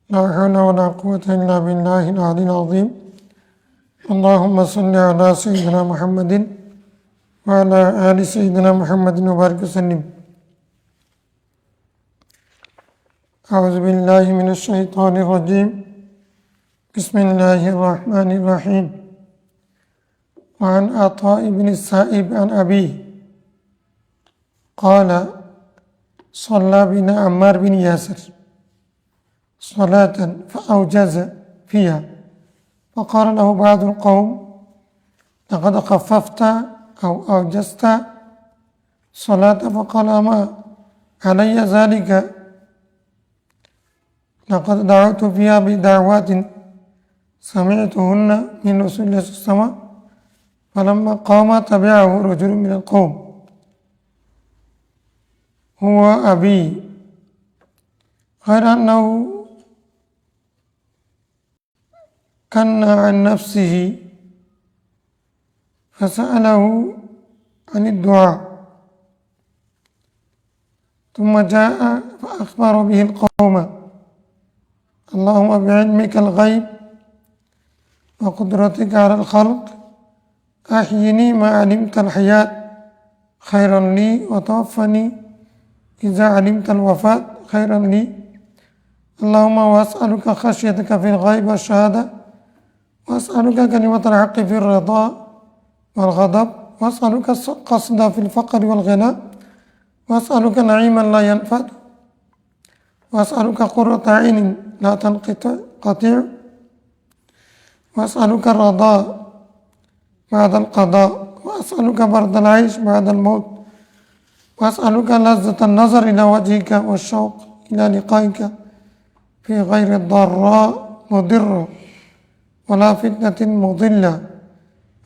لا حول ولا قوة إلا بالله العلي العظيم. اللهم صل على سيدنا محمد وعلى آل سيدنا محمد وبارك وسلم. أعوذ بالله من الشيطان الرجيم. بسم الله الرحمن الرحيم. وعن عطاء بن السائب عن أبيه قال: صلى بنا عمار بن ياسر صلاة فأوجز فيها، فقال له بعض القوم: لقد خففت أو أوجزت صلاة، فقال: ما علي ذلك، لقد دعوت فيها بدعوات سمعتهن من رسول الله صلى الله عليه وسلم. فلما قام تبعه رجل من القوم: هو أبي، غير أنه كن عن نفسه فسأله عن الدعاء، ثم جاء فأخبر به القوم: اللهم بعلمك الغيب وقدرتك على الخلق أحيني ما علمت الحياة خيرا لي، وتوفني إذا علمت الوفاة خيرا لي. اللهم وأسألك خشيتك في الغيب والشهادة، وأسألك كلمة الحق في الرضا والغضب، وأسألك القصد في الفقر والغنى، وأسألك نعيما لا ينفد، وأسألك قرة عين لا تنقطع، وأسألك الرضا بعد القضاء، وأسألك برد العيش بعد الموت، وأسألك لذة النظر إلى وجهك والشوق إلى لقائك في غير ضراء مضرة ولا فتنة مضلة.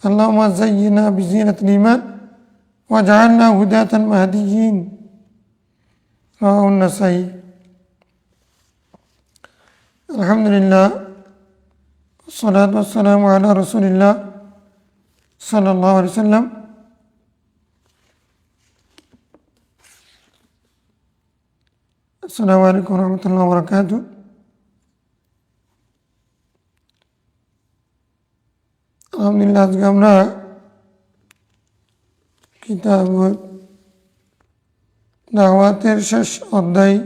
اللهم زينا بزينة الإيمان واجعلنا هداة مهديين. رواه النسائي. الحمد لله والصلاة والسلام على رسول الله صلى الله عليه وسلم. السلام عليكم ورحمة الله وبركاته. আলহামদুলিল্লাহ, আজকে আমরা কিতাব দাওয়াতের শেষ অধ্যায়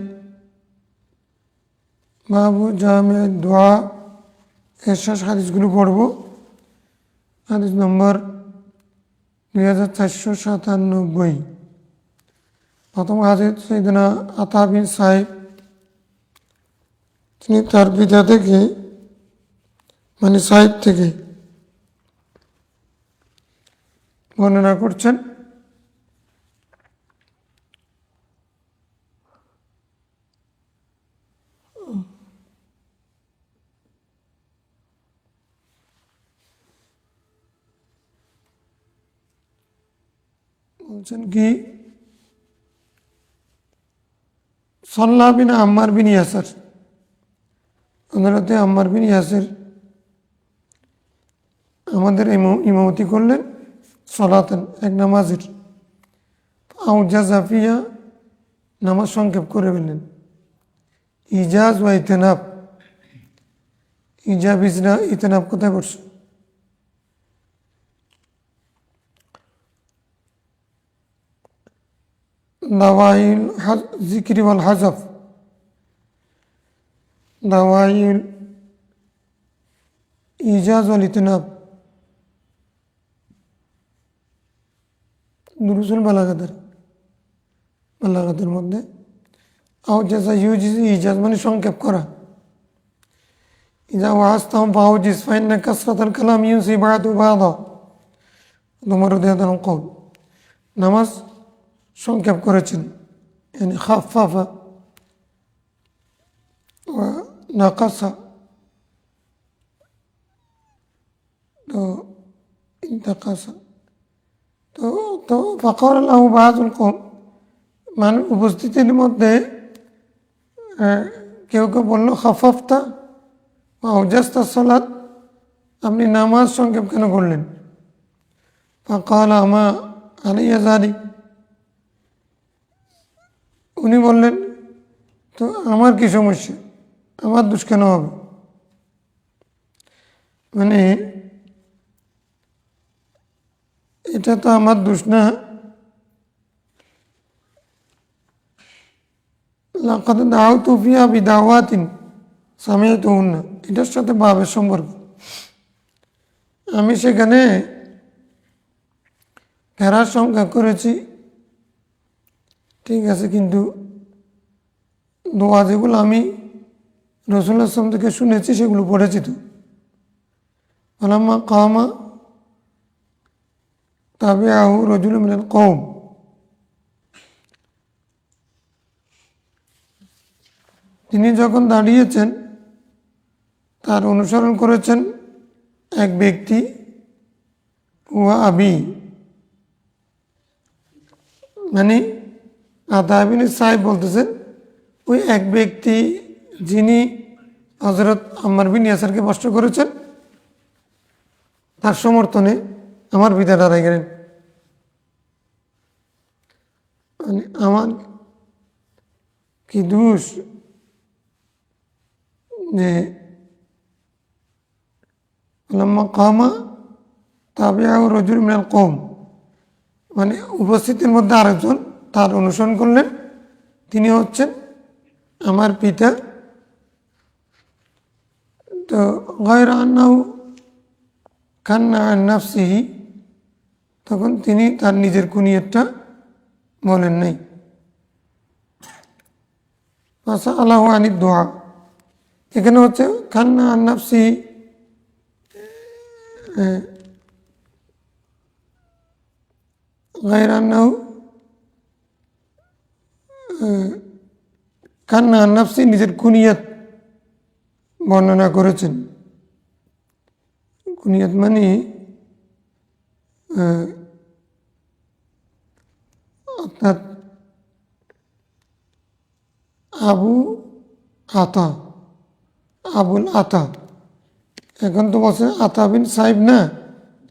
বাবু জামে দোয়া এর শেষ হাদিসগুলো পড়ব। হাদিস নম্বর 2497। প্রথম হাদিস সাইয়েদনা আতা বিন সাইব, তিনি তার পিতা থেকে মানে সাইব থেকে বর্ণনা করছেন। বলছেন কি, সাল্লা বিন আম্মার বিন ইয়াসির, হযরতে আম্মার বিন ইয়াসির আমাদের ইমামতি করলেন সলাতেন, এক নামাজের। আউজাজা ফিহা, নামাজ সংক্ষেপ করে ফেললেন। ইজাজ ওয়া ইতনাব, ইজাব ইতনাব কোথায় পড়ছে? দাওয়াইল জিকরি ওয়াল হাজফ, দাওয়াইল ইজাজ ওয়াল ইতনাব, দুরুসুল বালাগাতের মধ্যে আউজাজা ইউজিজ, ইজাজ মানে সংক্ষেপ করা। ইজা ওয়াজতাহুম ফাউজিজ ফাইন্না কাসরাতাল কালাম ইউসি বা'দু বা'দা, তোমার রাদিয়াল্লাহু কওল, নামাজ সংক্ষেপ করেছেন, মানে খাফফাফা ওয়া নাকাসা, তো ইনতাকাসা, তো ফাকাল লাহু বা'দুল কওম, মানে উপস্থিতির মধ্যে কেউ কেউ বলল, খাফাফতা ওয়া আউজাজতা সালাত, আপনি নামাজ সংক্ষেপ কেন করলেন? ফাকাল আমা আলাইয়া যালিক, উনি বললেন, তো আমার কি সমস্যা? আমার দোষ কেন হবে? মানে এটা তো আমার দোষ না। লাকাদ দাওতু ফিহা বিদাওয়াতিন সামিআতুহুন্না, এটার সাথে ভাবের সম্পর্ক। আমি সেখানে ফেরার সংখ্যা করেছি, ঠিক আছে, কিন্তু দোয়া যেগুলো আমি রাসূলুল্লাহ সাল্লাল্লাহু আলাইহি ওয়াসাল্লাম থেকে শুনেছি সেগুলো পড়েছি তো। ফালাম্মা কামা তাবিআহু রাজুলুম মিনাল কওম, তিনি যখন দাঁড়িয়েছেন তার অনুসরণ করেছেন এক ব্যক্তি, ওয়া আবি, মানে আতা ইবনে সাইব বলতেছেন ওই এক ব্যক্তি যিনি হযরত আম্মার বিন ইয়াসারকে প্রশ্ন করেছেন, তার সমর্থনে আমার পিতা দাঁড়াই গেলেন। মানে আমার কি দোষ যে লাম্মা কামা তাবিআহু রাজুলুম মিনাল কওম, মানে উপস্থিতির মধ্যে আরেকজন তার অনুসরণ করলেন, তিনি হচ্ছেন আমার পিতা। তো গায়রা আন্নাহু কান্না আন নাফসিহি, তখন তিনি তার নিজের কুনিয়তটা বলেন নাই। ফাসাআলাহু আনিদ দুআ, এখানে হচ্ছে কান্না আন নাফসিহি, গায়রা আন্নাহু কান্না আন নাফসি, নিজের কুনিয়ত বর্ণনা করেছেন। কুনিয়ত মানে অর্থাৎ আবু আতা, আবুল আতা। এখন তো বলছে আতা বিন সাইব না,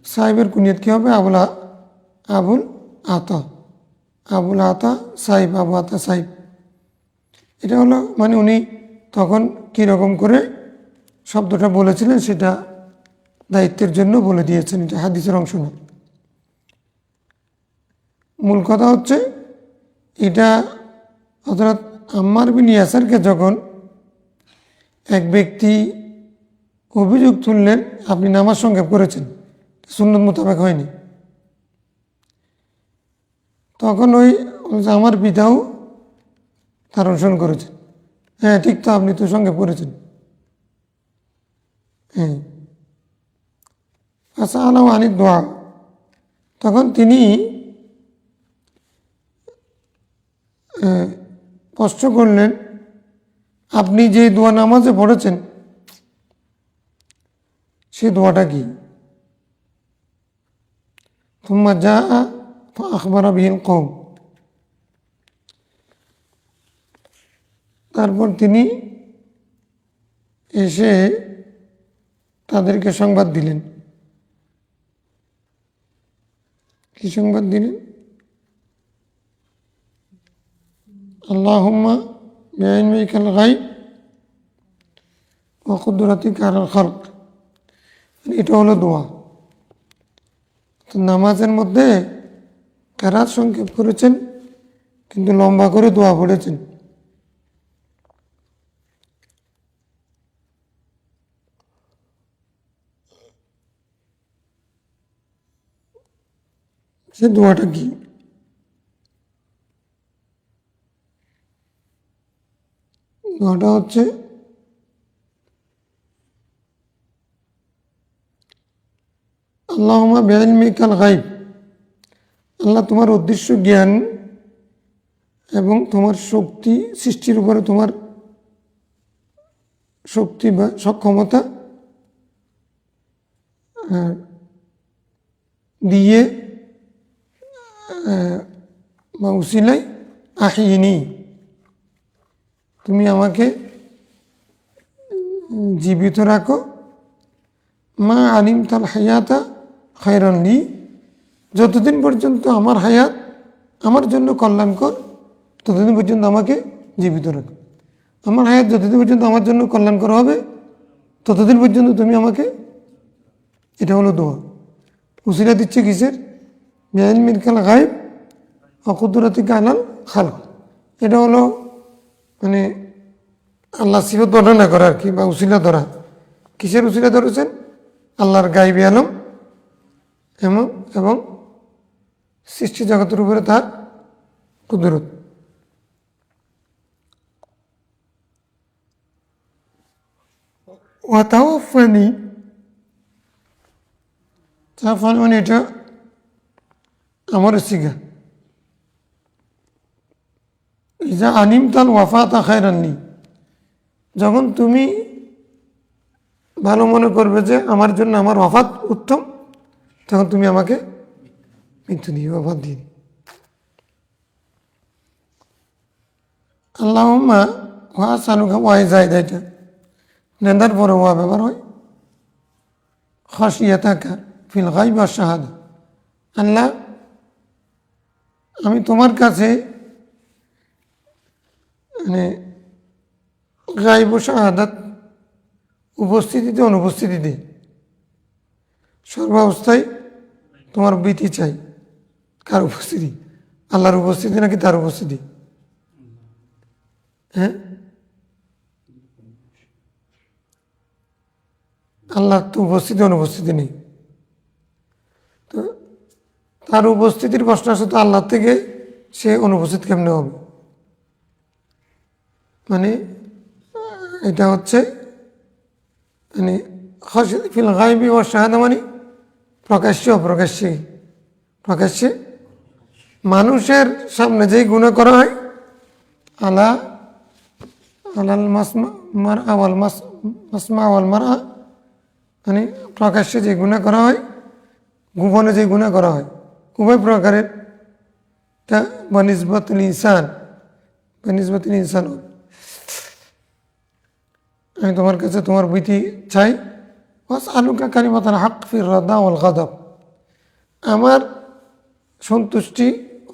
সাইবের কুনিয়ত কী হবে? আবুল আতা, আবুল আতা সাইব, আবু আতা সাইব। এটা হলো মানে উনি তখন কীরকম করে শব্দটা বলেছিলেন সেটা দায়িত্বের জন্য বলে দিয়েছেন, এটা হাদিসের অংশ না। মূল কথা হচ্ছে এটা হযরত আম্মার বিন ইয়াসারকে যখন এক ব্যক্তি অভিযোগ তুললেন, আপনি নামাজ সংক্ষেপ করেছেন, সুন্নত মোতাবেক হয়নি, তখন ওই আমার পিতাও তার অনুসরণ করেছেন। হ্যাঁ ঠিক তো, আপনি তো সংক্ষেপ করেছেন। হ্যাঁ, ফাসাআলাহু আনিদ দুআ, তখন তিনি প্রশ্ন করলেন, আপনি যে দোয়া নামাজে পড়েছেন সেই দোয়াটা কি? থুম্মা জাআ ফাআখবারা বিহিল কওম, তারপর তিনি এসে তাদেরকে সংবাদ দিলেন। কি সংবাদ দিলেন? আল্লাহুম্মা বিইলমিকাল গায়ব ওয়া কুদরাতিকা আলাল খালক, এটা হলো দোয়া। তো নামাজের মধ্যে কেরাত সংক্ষেপ করেছেন কিন্তু লম্বা করে দোয়া পড়েছেন। সে দোয়াটা কি? দোয়াটা হচ্ছে আল্লাহুম্মা বিইলমিকাল গায়ব, আল্লাহ তোমার অদৃশ্য জ্ঞান এবং তোমার শক্তি, সৃষ্টির উপরে তোমার শক্তি বা সক্ষমতা দিয়ে বা উসিলাই আহিনি, তুমি আমাকে জীবিত রাখো। মা আলিমতাল হায়াতা খায়রান লি, যতদিন পর্যন্ত আমার হায়াত আমার জন্য কল্যাণকর ততদিন পর্যন্ত আমাকে জীবিত রাখো। আমার হায়াত যতদিন পর্যন্ত আমার জন্য কল্যাণকর হবে ততদিন পর্যন্ত তুমি আমাকে, এটা হলো দোয়া। উসিলা দিচ্ছে কিসের? বিইলমিল গায়ব ওয়া কুদরাতিকা আলাল খালক। এটা হলো মানে আল্লাহ সিফত বর্ণনা করা আর কি, বা উসিলা ধরা। কিসের উসিলা ধরেছেন? আল্লাহর গায়বী আলম এবং সৃষ্টি জগতের উপরে তার কুদরত। ওয়াতাওয়াফানি, তাওয়াফানি মানে এটা আমার সিগা। ইজা আনিমতাল ওয়াফাতা খায়রান্নি, যখন তুমি ভালো মনে করবে যে আমার জন্য আমার ওয়াফাত উত্তম, তখন তুমি আমাকে মৃত্যু দিয়ে ওয়াফাত দিয়ে। আল্লাহুম্মা ওয়া আসালুকা ওয়া যায়দা, এটা নেন্দার পরে ওয়া ব্যবহার হয়। খাশিয়াতাকা ফিল গায়ব ওয়াশ শাহাদা, আল্লাহ আমি তোমার কাছে মানে গায়ব ও শাহাদাত, উপস্থিতিতে অনুপস্থিতিতে, সর্বাবস্থায় তোমার ভীতি চাই। কার উপস্থিতি? আল্লাহর উপস্থিতি নাকি তার উপস্থিতি? হ্যাঁ, আল্লাহর তো উপস্থিতি অনুপস্থিতি নেই, তো তার উপস্থিতির প্রশ্ন আসে তো আল্লাহ থেকে সে অনুপস্থিত কেমনে হবে? মানে এটা হচ্ছে মানে ফিল গায়বি ওয়া শাহাদা, মানে প্রকাশ্যে অপ্রকাশ্যে। প্রকাশ্যে মানুষের সামনে যেই গুনাহ করা হয়, আলাল মার আওয়াল মাসমা আওয়াল মারা, মানে প্রকাশ্যে যে গুনাহ করা হয়, গোপনে যে গুনাহ করা হয়, উভয় প্রকারের। তা বনিসবতুল ইনসান, আমি তোমার কাছে তোমার ভীতি চাই। ওয়াস আলুকা কালিমাতাল হক ফির রাদা ওয়াল গাদাব, আমার সন্তুষ্টি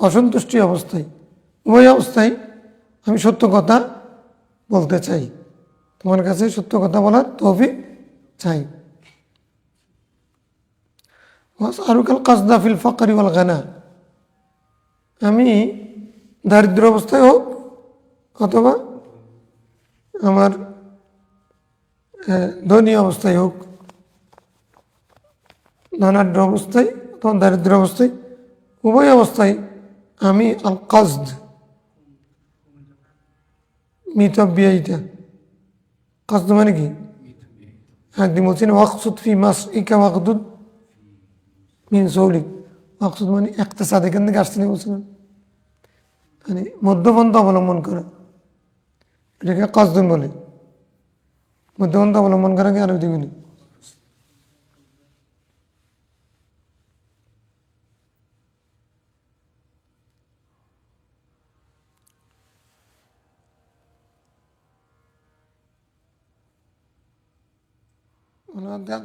অসন্তুষ্টি অবস্থায়, উভয় অবস্থায় আমি সত্য কথা বলতে চাই, তোমার কাছে সত্য কথা বলার তৌফিক চাই। ওয়াস আলুকাল কাসদা ফিল ফাকরি ওয়াল গানা, আমি দারিদ্র অবস্থায় হোক অথবা আমার ধনী অবস্থায় হোক, ধনাঢ্য অবস্থায় অথবা দারিদ্র অবস্থায়, উভয় অবস্থায় আমি আল কাসদ, মিতব্যয়িতা। কাসদ মানে কি? একদিন বলছেন ওয়াকসুদ ফি মাস ইকা ওয়াকদুদ মিন সৌলিক। ওয়াকসুদ মানে ইকতিসাদ, এখান থেকে আসতে বলছিলেন, মানে মধ্যপন্থা অবলম্বন করা, এটাকে কাসদুন বলে। মধ্যপন্থা অবলম্বন করাকে আরো দিগুলি।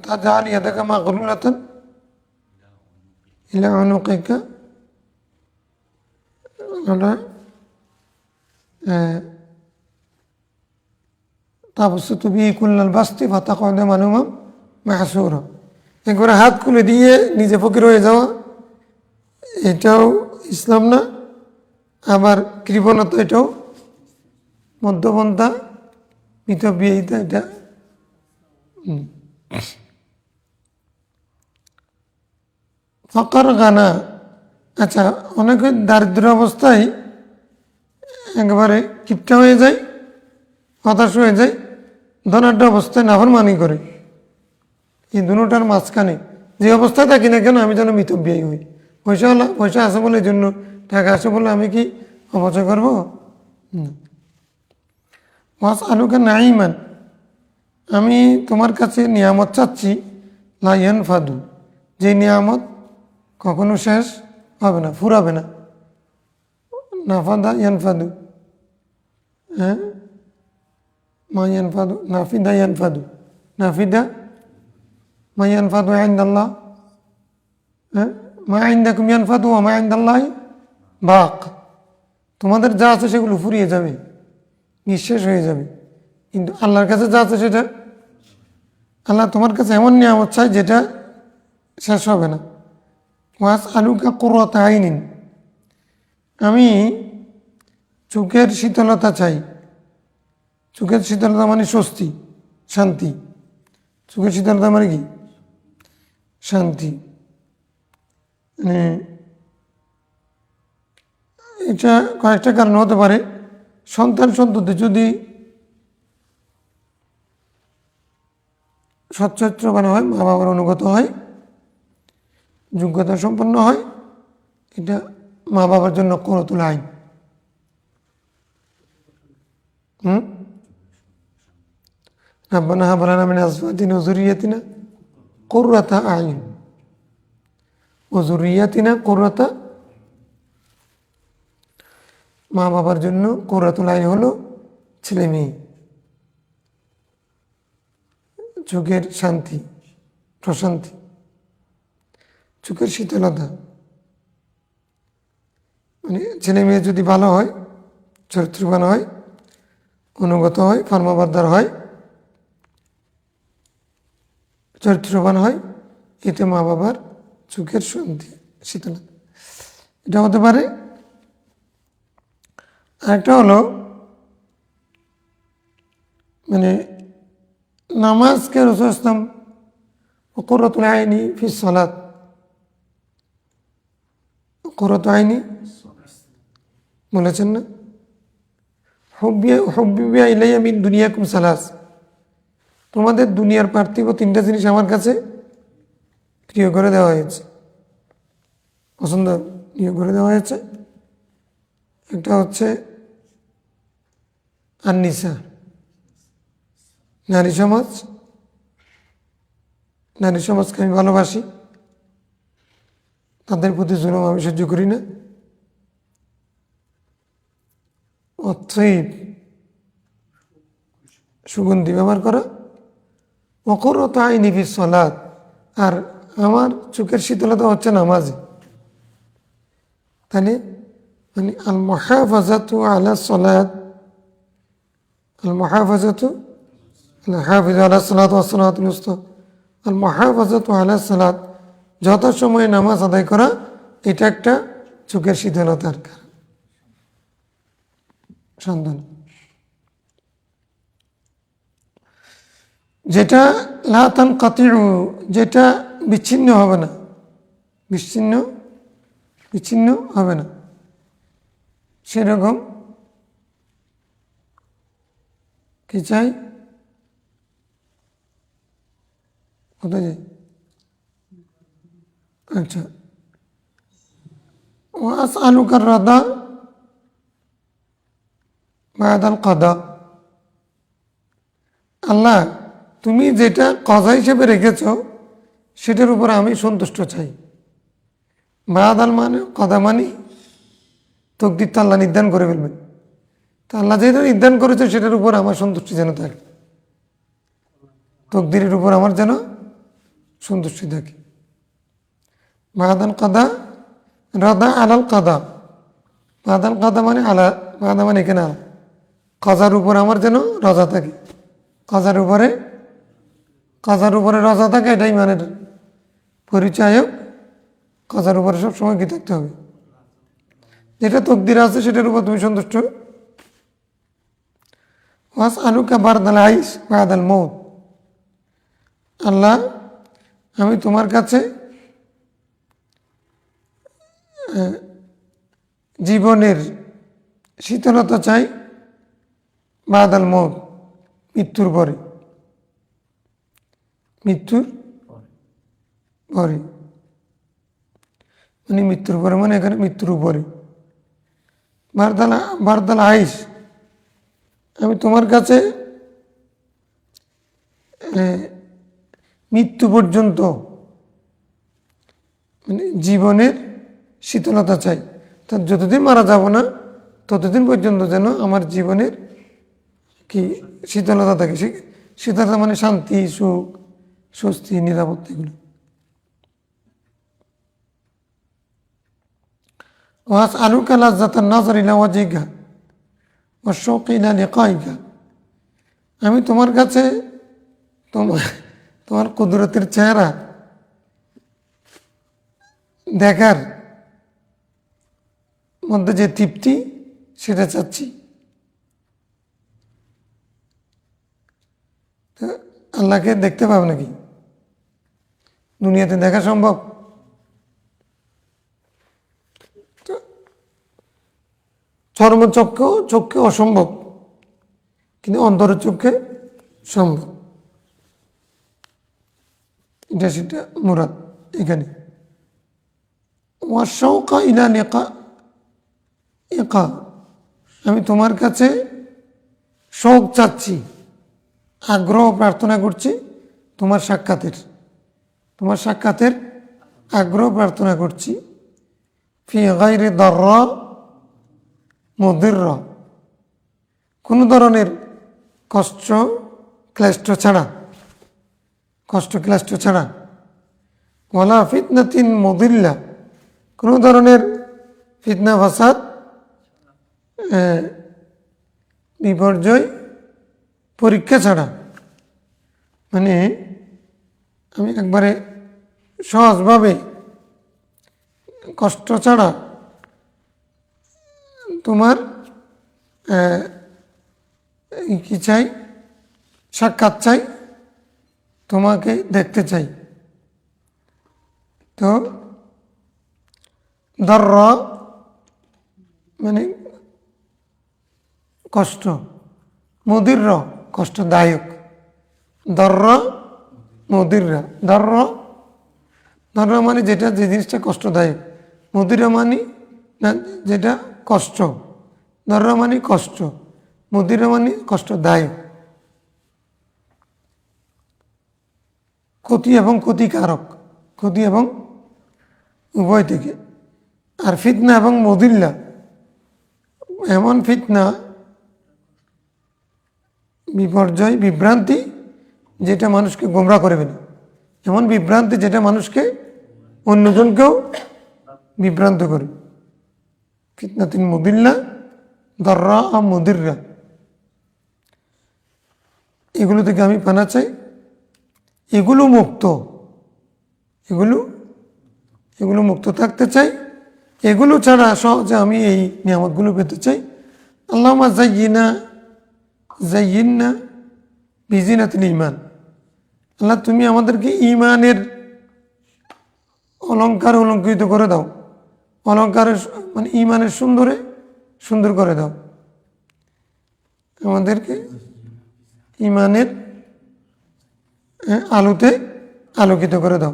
تجعل يدك مغلولة إلى عنقك ولا تبسط به كل البسط فتقعد ملوما محسورا। একবারে হাত খুলে দিয়ে নিজে ফকির হয়ে যাওয়া, এটাও ইসলাম না। আবার কৃপণতা, এটাও মধ্যপন্থা, মিতব্যয়িতা, এটা ফকর গানা। আচ্ছা, অনেকে দারিদ্র অবস্থায় একেবারে কিপটা হয়ে যায়, হতাশ হয়ে যায়, ধনাঢ্য অবস্থায় নাফরমানি করে। এই দুটার মাঝখানে যে অবস্থায় থাকি না কেন, আমি যেন মিতব্যয়ী হই। পয়সা আছে বলে, এই জন্য টাকা আছে বলে আমি কি অপচয় করবো? ওয়াস আলুকা নাইমান, আমি তোমার কাছে নিয়ামত চাচ্ছি, লা ইয়ানফাদু, যে নিয়ামত কখনো শেষ হবে না, ফুরাবে না। নাফাদা ইয়ানফাদু, হ্যাঁ, মা ইয়ানফাদু, নাফিদা ইয়ানফাদু, নাফিদা মা ইয়ানফাদু ইনদাল্লাহ, হ্যাঁ, মা ইনদাকুম ইয়ানফাদু ওয়া মা ইনদাল্লাহি বাক, তোমাদের যা আছে সেগুলো ফুরিয়ে যাবে, নিঃশেষ হয়ে যাবে। কিন্তু আল্লাহর কাছে যা আছে সেটা, আল্লাহ তোমার কাছে এমন নিয়ামত চাই যেটা শেষ হবে না। ওয়াস আলুকা কুররাতা আইনিন, আমি চোখের শীতলতা চাই। চোখের শীতলতা মানে স্বস্তি, শান্তি। চোখের শীতলতা মানে কি? শান্তি। মানে এটা কয়েকটা কারণ হতে পারে। সন্তান সন্ততি যদি সচ্চরিত্রবান হয়, মা বাবার অনুগত হয়, যোগ্যতা সম্পন্ন হয়, এটা মা বাবার জন্য কুররাতুল আইন। রাব্বানা হাব লানা মিন আজওয়াজিনা ওয়া যুররিয়্যাতিনা কুররাতা আয়ুন ওয়া যুররিয়্যাতিনা কুররাতা, মা বাবার জন্য কুররাতুল আইন হলো ছেলে মেয়ে, চোখের শান্তি, প্রশান্তি, চোখের শীতলতা। মানে ছেলে মেয়ে যদি ভালো হয়, চরিত্রবান হয়, অনুগত হয়, ফরমাবরদার হয়, চরিত্রবান হয়, এতে মা বাবার চোখের শান্তি, শীতলতা। এটা হতে পারে। আরেকটা হলো মানে নামাজকে রাসূল ইসলাম কুররাতুল আইনি ফি সালাত, কুররাতুল আইনি বলেছেন না? হুব্বিয়া ইলাইয়া মিন দুনিয়াকুম সালাস, তোমাদের দুনিয়ার পার্থিব তিনটা জিনিস আমার কাছে প্রিয় করে দেওয়া হয়েছে, পছন্দ প্রিয় করে দেওয়া হয়েছে। একটা হচ্ছে আন-নিসা, নারী সমাজ। নারী সমাজকে আমি ভালোবাসি, তাদের প্রতি জুলুম আমি সহ্য করি না। অতএব সুগন্ধি ব্যবহার করা। কুররাতু আইনি ফিস সালাত, আর আমার চোখের শীতলতা হচ্ছে নামাজে। তাহলে মানে আল মুহাফাজাতু আলা সালাত, আল মুহাফাজাতু আল হাফিজ আলা সালাত ওয়াস সালাতুল উস্তা, আল মুহাফাজাতু আলা সালাত, যথাসময়ে নামাজ আদায় করা, এটা একটা চোখের শীতলতার কারণ, সন্ধান। যেটা লা তানকাতিউ, যেটা বিচ্ছিন্ন হবে না, বিচ্ছিন্ন হবে না, সেরকম কি চাই? কোথায় যাই? আচ্ছা, ওয়াসআলুকা রাদা বাদাল কাদা, আল্লাহ তুমি যেটা কজা হিসেবে রেখেছ সেটার উপর আমি সন্তুষ্ট চাই। বাদাল মানে কদা মানে তকদির তো আল্লাহ নির্ধারণ করে ফেলবেন। তা আল্লাহ যেটা নির্ধারণ করেছে সেটার উপর আমার সন্তুষ্টি যেন থাকে, তকদিরের উপর আমার যেন সন্তুষ্টি থাকে। বাদাল কাদা রাদা আলাল কাদা, বাদাল কাদা মানে আলা, কাদা মানে এখানে আলা, কাজার উপর আমার যেন রাজা থাকে, কাজার উপরে রাজা থাকে, এটাই মানে পরিচায়ক। কাজার উপরে সবসময় কি থাকতে হবে? যেটা তকদির আছে সেটার উপর তুমি সন্তুষ্ট। ওয়াসআলুকা বারদাল আইশ বাদাল মউত, আল্লাহ আমি তোমার কাছে জীবনের শীতলতা চাই বাদাল মউত, মৃত্যুর পরে, মৃত্যুর পরে মানে মৃত্যুর পরে মানে এখানে মৃত্যুর উপরে। বারদাল আইশ, আমি তোমার কাছে মৃত্যু পর্যন্ত মানে জীবনের শীতলতা চাই, তার যতদিন মারা যাব না ততদিন পর্যন্ত যেন আমার জীবনের কি শীতলতা থাকে। শীতলতা মানে শান্তি, সুখ, স্বস্তি, নিরাপত্তা, এগুলো। ওয়াসআলুকা লাজ্জাতান নাযর ইলা ওয়াজহিকা ওয়াশ-শাওকি ইলা লিকাইকা, আমি তোমার কাছে তোমার কুদরতের চেহারা দেখার মধ্যে যে তৃপ্তি সেটা চাচ্ছি। তো আল্লাহকে দেখতে পাবো নাকি? দুনিয়াতে দেখা সম্ভব? চক্ষে অসম্ভব, কিন্তু অন্তরের চক্ষে সম্ভব। এটা সেটা মুরাদ এখানে। ওয়াশ-শাওকা ইলা লিকাইকা, আমি তোমার কাছে শৌক চাচ্ছি, আগ্রহ প্রার্থনা করছি তোমার সাক্ষাতের আগ্রহ প্রার্থনা করছি। ফি গায়রি দাররা মুদিররা, কোনো ধরনের কষ্ট ক্লেষ্ট ছাড়া, ওয়ালা ফিতনাতিন মুদিল্লা, কোনো ধরনের ফিতনা ফাসাদ বিপর্যয় পরীক্ষা ছাড়া। মানে আমি একবারে সহজভাবে কষ্ট ছাড়া তোমার কি চাই? সাক্ষাৎ চাই, তোমাকে দেখতে চাই। তো দাররা মানে কষ্ট, মুদিররা কষ্টদায়ক, দাররা মুদিররা, দাররা মানে যেটা, যে জিনিসটা কষ্টদায়ক, মুদিরা মানে না যেটা কষ্ট, দাররা মানে কষ্ট, মুদিরা মানে কষ্টদায়ক, ক্ষতি এবং ক্ষতিকারক, ক্ষতি এবং উভয় থেকে। আর ফিতনা এবং মুদিল্লা, এমন ফিতনা বিপর্যয় বিভ্রান্তি যেটা মানুষকে গোমরা করে ফেলে, এমন বিভ্রান্তি যেটা মানুষকে অন্যজনকেও বিভ্রান্ত করে। ফিতনাতিন মুদিল্লা, দাররা আর মুদিররা, এগুলো থেকে আমি পানা চাই। এগুলো মুক্ত থাকতে চাই। এগুলো ছাড়া সহজে আমি এই নিয়ামতগুলো পেতে চাই। আল্লাহুম্মা জাইয়িন্না বিজিনাতিল ঈমান, আল্লাহ তুমি আমাদেরকে ঈমানের অলঙ্কৃত করে দাও, অলঙ্কারের মানে ঈমানের সুন্দর করে দাও, আমাদেরকে ঈমানের আলোতে আলোকিত করে দাও।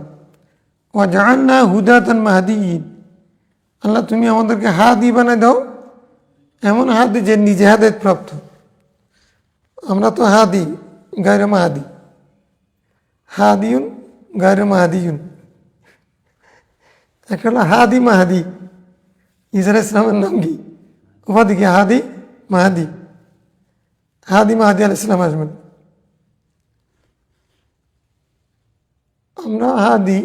ওয়াজআলনা হুদাতান মাহদিয়িন, আল্লাহ তুমি আমাদেরকে হাদি বানায় দাও, এমন হাদি যে নিজে হেদায়েত প্রাপ্ত। আমরা তো হাদি গায়রে মাহাদি, হাদিউন গায়রে মাহাদিউন। একটা হলো হাদি মাহাদি, ঈসা আলাইহিস সালামের নাম কি? উপাধি কি? হাদি মাহাদি আলাইহিস সালাম আসবেন। আমরা হাদি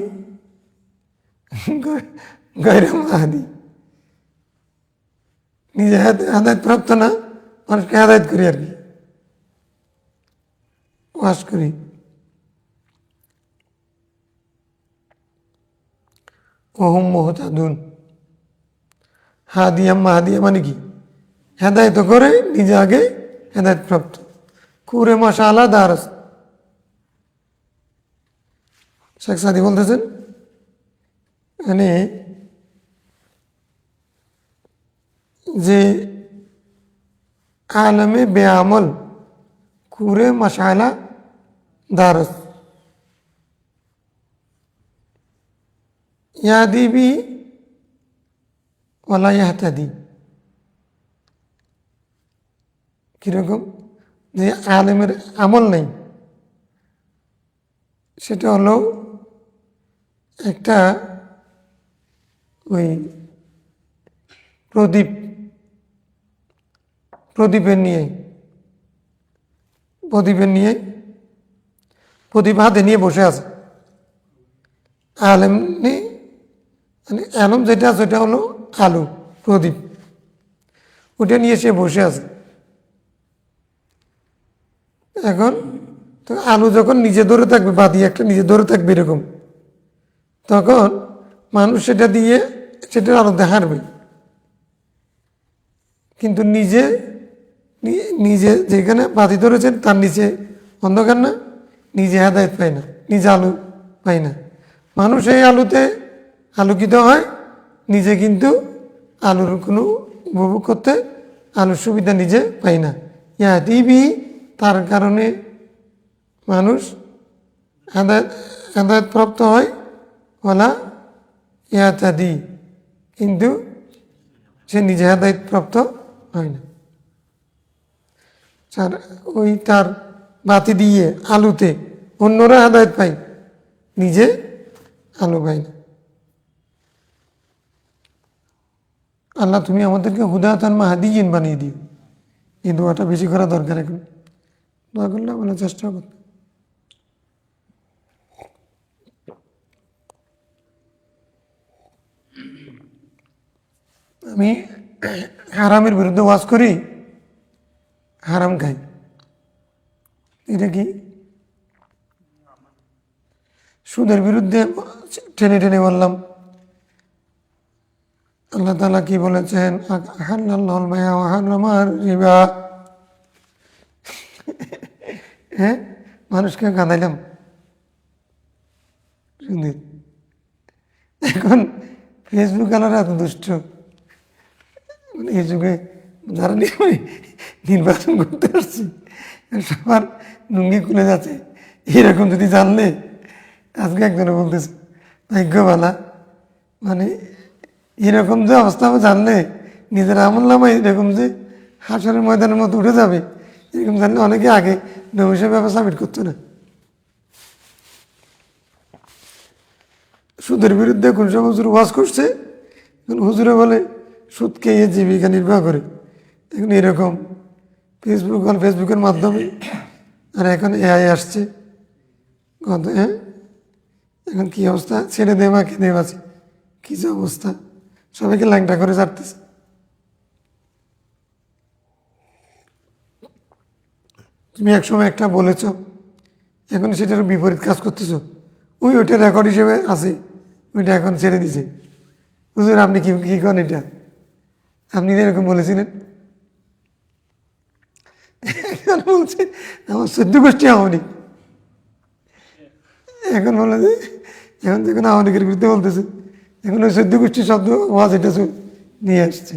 গায়রে মাহাদি, নিজে হেদায়েত প্রাপ্ত না, মানুষকে হেদায়েত করি আর কি, ওয়াজ করি। ওহুম মুহতাদুন, হাদিয়া মাহাদিয়া মানে কি? হেদায়েত করে নিজে আগে হেদায়েত প্রাপ্ত। কুরে মাশাআল্লাহ দারাস। শেখ সাদি বলতেছেন মানে যে আলমে বেআমল কুরে মাশাআল্লাহ দারাস, ইয়াদি বি ওয়ালা ইয়াহতাদি। কিরকম? যে আলেমের আমল নেই, সেটা হলো একটা ওই প্রদীপের নিয়ে প্রদীপ হাতে নিয়ে বসে আছে। আলেম নেই, মানে আলম যেটা আছে ওটা হলো আলো, প্রদীপ, ওটা নিয়ে সে বসে আছে। এখন তো আলু যখন নিজে ধরে থাকবে, বাদি একটা নিজে ধরে থাকবে এরকম, তখন মানুষ সেটা দিয়ে সেটার আলোতে হারবে। কিন্তু নিজে নিজে যেখানে বাতি ধরেছেন তার নিচে অন্ধকার না, নিজে হেদায়ত পায় না, নিজে আলো পায় না। মানুষ এই আলোতে আলোকিত হয়, নিজে কিন্তু আলোর কোনো উপভোগ করতে আলোর সুবিধা নিজে পায় না। টিভি তার কারণে মানুষ হেদায়ত প্রাপ্ত হয়, ওলা ইয়াতাদি, কিন্তু সে নিজে হেদায়ত প্রাপ্ত হয় না। ওই তার বাতি দিয়ে আলোতে অন্যরা হেদায়ত পায়, নিজে আলো পায় না। আল্লাহ তুমি আমাদেরকে হুদায়াতান মাহদিয়িন বানিয়ে দিও। এই দোয়াটা বেশি করা দরকার। এখন দোয়া করলে বলার চেষ্টা করতে। আমি হারামের বিরুদ্ধে ওয়াজ করি, হারাম খাই, এটা কি? সুদের বিরুদ্ধে টেনে টেনে বললাম, আল্লাহ তাআলা কি বলেছেন? আহাল্লাল্লাহুল বাই'a ওয়া হারামার রিবা। হ্যাঁ, মানুষকে কাঁদাইলাম সুদের। এখন ফেসবুক আলারা এত দুষ্ট, এই যুগে যারা নির্বাচন করতে আসছে সবার লুঙ্গি খুলে যাচ্ছে, এরকম যদি জানলে, আজকে একজনে বলতেছে ভাগ্যবালা, মানে এরকম যে অবস্থা জানলে নিজের আমল নামা এরকম যে হাসরের ময়দানের মতো উঠে যাবে, এরকম জানলে অনেকে আগে নবীসের ব্যাপার সাবমিট করতো না। সুদের বিরুদ্ধে কোন সব হুজুর ওয়াজ করছে, হুজুরে বলে সুদকে এ জীবিকা নির্বাহ করে। এখন এরকম ফেসবুকের মাধ্যমে, আর এখন এআই আসছে কত। হ্যাঁ, এখন কি অবস্থা, ছেড়ে দেওয়া কে দেওয়া আছে, কি যে অবস্থা, সবাইকে ল্যাংটা করে ছাড়তেছে। তুমি একসময় একটা বলেছ, এখন সেটার বিপরীত কাজ করতেছ। ওইটা রেকর্ড হিসেবে আছে, ওইটা এখন ছেড়ে দিছে। হুজুর আপনি কি কি করেন এটা? আপনি এরকম বলেছিলেন। এখন বলছে আমার 14 গোষ্ঠী আওয়ামী লীগ। এখন বলে যে এখন যখন আওয়ামী লীগের বিরুদ্ধে বলতেছে, এখন ওই 14 গোষ্ঠী শব্দ ওয়াজ এটা নিয়ে আসছে।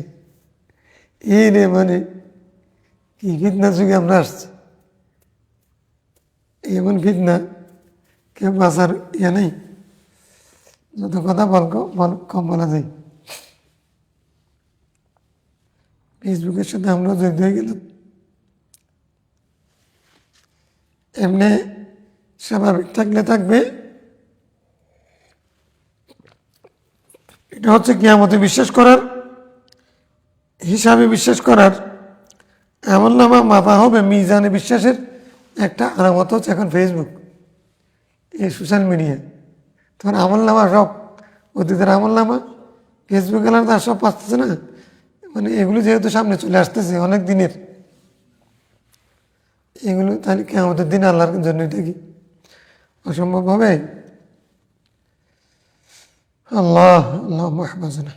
এই রে, মানে কি ফিতনার যুগে আমরা আসছি। এমন ফিতনা কেউ বাঁচার ইয়ে নেই, যত কথা কম বলা যায়। ফেসবুকের সাথে আমরা জড়িত হয়ে গেলাম। এমনি স্বাভাবিক থাকলে থাকবে। এটা হচ্ছে কিয়ামতে বিশ্বাস করার, হিসাবে বিশ্বাস করার, এমন নামা মাপা হবে মিজানে বিশ্বাসের একটা আলামত হচ্ছে এখন ফেসবুক, এই সোশ্যাল মিডিয়া। তখন আমল নামা সব অতীতের আমল নামা ফেসবুক এলার তার সব পাচ্ছে না। মানে এগুলো যেহেতু সামনে চলে আসতেছে অনেক দিনের, এগুলো তাহলে কিয়ামতের দিন আল্লাহর জন্য এটা কি অসম্ভব হবে? আল্লাহ আল্লাহ মাহফাজনা।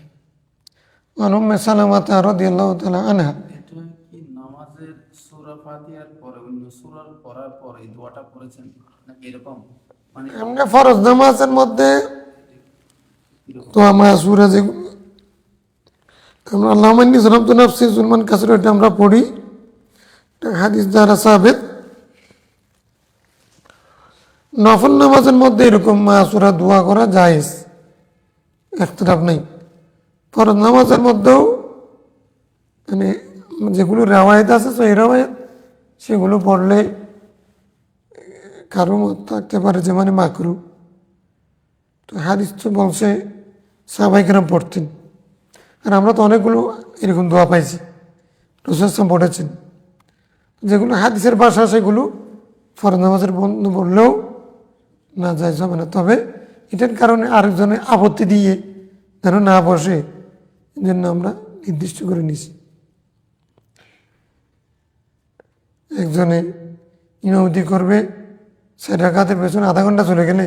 আন উম্মে সালামাতা রাদিয়াল্লাহু তাআলা আনহা, এটা কি নামাজের সূরা ফাতিহার পরে অন্য সূরা পড়ার পরে এই দোয়াটা পড়েছেন নাকি এরকম? মানে আমরা ফরজ নামাজের মধ্যে তো আমরা সূরা যে আমরা আল্লাহুম্মা ইন্নী যালামতু নাফসি যুলমান কাসীরা, এটা আমরা পড়ি, হাদিস দ্বারা সাবেত। নফল নামাজের মধ্যে এরকম সূরা দোয়া করা জায়েজ, ইখতিলাফ নেই। ফরজ নামাজের মধ্যেও মানে যেগুলো রেওয়ায়েত আছে সেই রেওয়ায়েত, সেগুলো পড়লে কারো মত থাকতে পারে যে মানে মাকরু। তো হাদিস তো বলছে সাহাবায়ে কেরাম পড়তেন, আর আমরা তো অনেকগুলো এরকম দোয়া পাইছি রাসূল সাল্লাল্লাহু পড়েছেন। যেগুলো হাদিসের ভাষা সেগুলো ফরজ নামাজের বন্ধ পড়লেও না যায় হবে না। তবে এটার কারণে আরেকজনে আপত্তি দিয়ে যেন না বসে, এই জন্য আমরা নির্দিষ্ট করে নিছি। একজনে ইমামতি করবে, 4 রাকাতের পেছনে আধা ঘন্টা চলে গেলে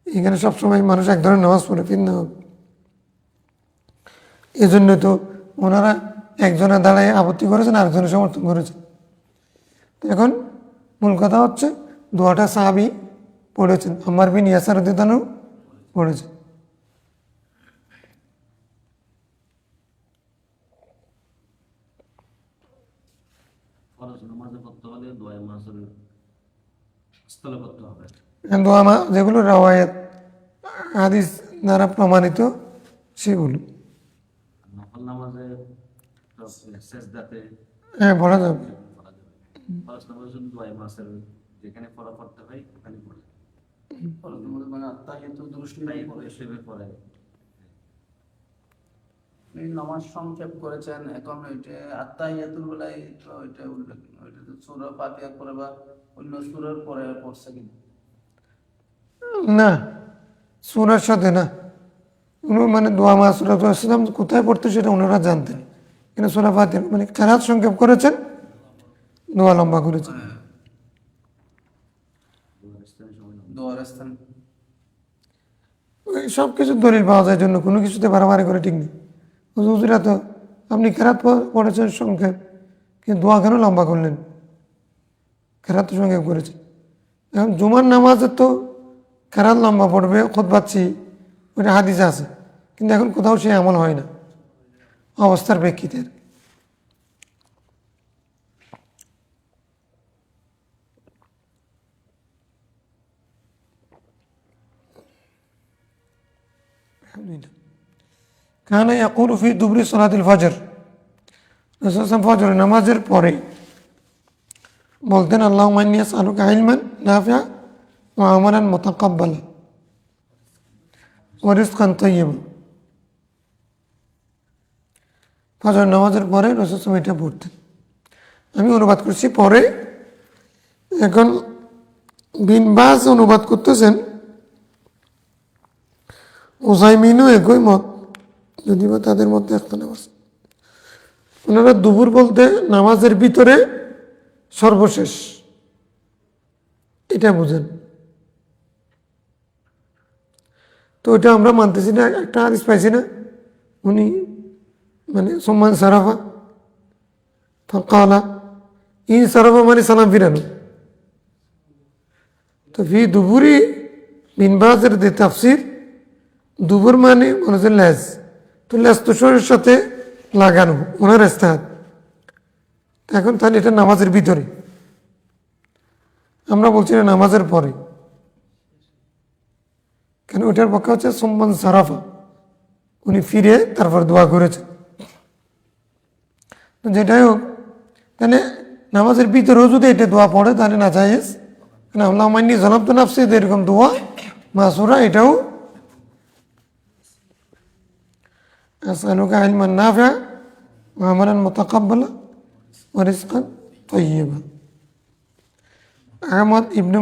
এখানে সবসময় মানুষ এক ধরনের নামাজ পড়ে ফিরতে হবে। এজন্য তো ওনারা একজনে দাঁড়ায় আপত্তি করেছেন, আরেকজনের সমর্থন করেছেন। তো এখন মূল কথা হচ্ছে দোয়াটা সাহাবী পড়েছেন, আম্মার বিন ইয়াসার রাদিয়াল্লাহু আনহু পড়েছেন। ফরজ নামাজে পড়তে হলে দোয়া মাসুরের স্থলে পড়তে হবে। দোয়া যেগুলো রাওয়ায়াত হাদিস দ্বারা প্রমাণিত সেগুলো নফল নামাজে সেজদাতে হ্যাঁ পড়া যাবে। পড়া যাবে। ফরজ নামাজে শুধু দোয়া মাসুর যেখানে পড়া পড়তে হয় ওখানে পড়ে। ফরজ নামাজ মানে আত্তাহিয়াতু দুরুদ তাই পড়ে। পড়ে পড়ে। এই নামাজ সংক্ষেপ করেছেন, এখন ওইটা আত্তাহিয়াতুর বেলায় তো ওইটা উল্লেখ, ওইটা তো সূরা ফাতিহার পরে বা অন্য সূরার পরে পড়ছে কিনা? না, সূরার সাথে না, উনি মানে দোয়া মাসুরাম কোথায় পড়তে সেটা ওনারা জানতেন, কিন্তু সূরা ফাতিহা মানে কেরাত সংক্ষেপ করেছেন, দোয়া লম্বা করেছেন। দোয়ার স্থান ওই সব কিছুর দলিল পাওয়া যায়, জন্য কোনো কিছুতে বাড়াবাড়ি করে ঠিক নেই। হুজুরা তো আপনি কেরাত পড়েছেন সংক্ষেপ, কিন্তু দোয়া কেন লম্বা করলেন? কেরাত তো সংক্ষেপ করেছেন। এখন জুমার নামাজে তো কেরাত লম্বা পড়বে, খুতবাচ্ছি ওইটা হাদিসে আছে, কিন্তু এখন কোথাও সে আমল হয় না অবস্থার প্রেক্ষিতে। কানা ইয়াকুলু ফি দুবরি সালাতিল ফজর, রাসূল ফজর নামাজের পরে বলতেন আল্লাহুম্মা ইন্নী আসআলুকা ইলমান নাফিআ ওয়া আমালান মুতাকাব্বালা ওয়া রিজকান তাইয়্যিবা। ফজর নামাজের পরে রাসূল এটা পড়তেন। আমি অনুবাদ করছি পরে, এখন বিন বাজ অনুবাদ করতেছেন, উসাইমিনও একই মত, যদিও তাদের মধ্যে ইখতিলাফ আছে। ওনারা দুপুর বলতে নামাজের ভিতরে সর্বশেষ এটা বুঝেন। তো ওইটা আমরা মানতেছি না, একটা হাদিস পাইছি না, উনি মানে সম্মান সারাফা ফাকালা, ইন সারাফা মানে সালাম ফিরানো। তো ফি দুপুরি বিন বাজের যে তাফসির, দুপুর মানে মনে লেজ, তো লেজ তো শরীরের সাথে লাগানো ওনার ইস্তেহাদ। এখন তাহলে এটা নামাজের ভিতরে, আমরা বলছি না নামাজের পরে, কেন ওইটার পক্ষে হচ্ছে সম্মান সারাফা, উনি ফিরে তারপর দোয়া করেছেন। যেটাই হোক, তাহলে নামাজের ভিতরেও যদি এটা দোয়া পড়ে তাহলে না জায়েজ, কারণ আল্লাহুম্মা ইন্নী যালামতু নাফসি এরকম দোয়া মাসুরা এটাও আসআলুকা ইলমান নাফিআ ওয়া আমালান মুতাকাব্বালা ওয়া রিজকান তাইয়্যিবা। আহমদ ইবনে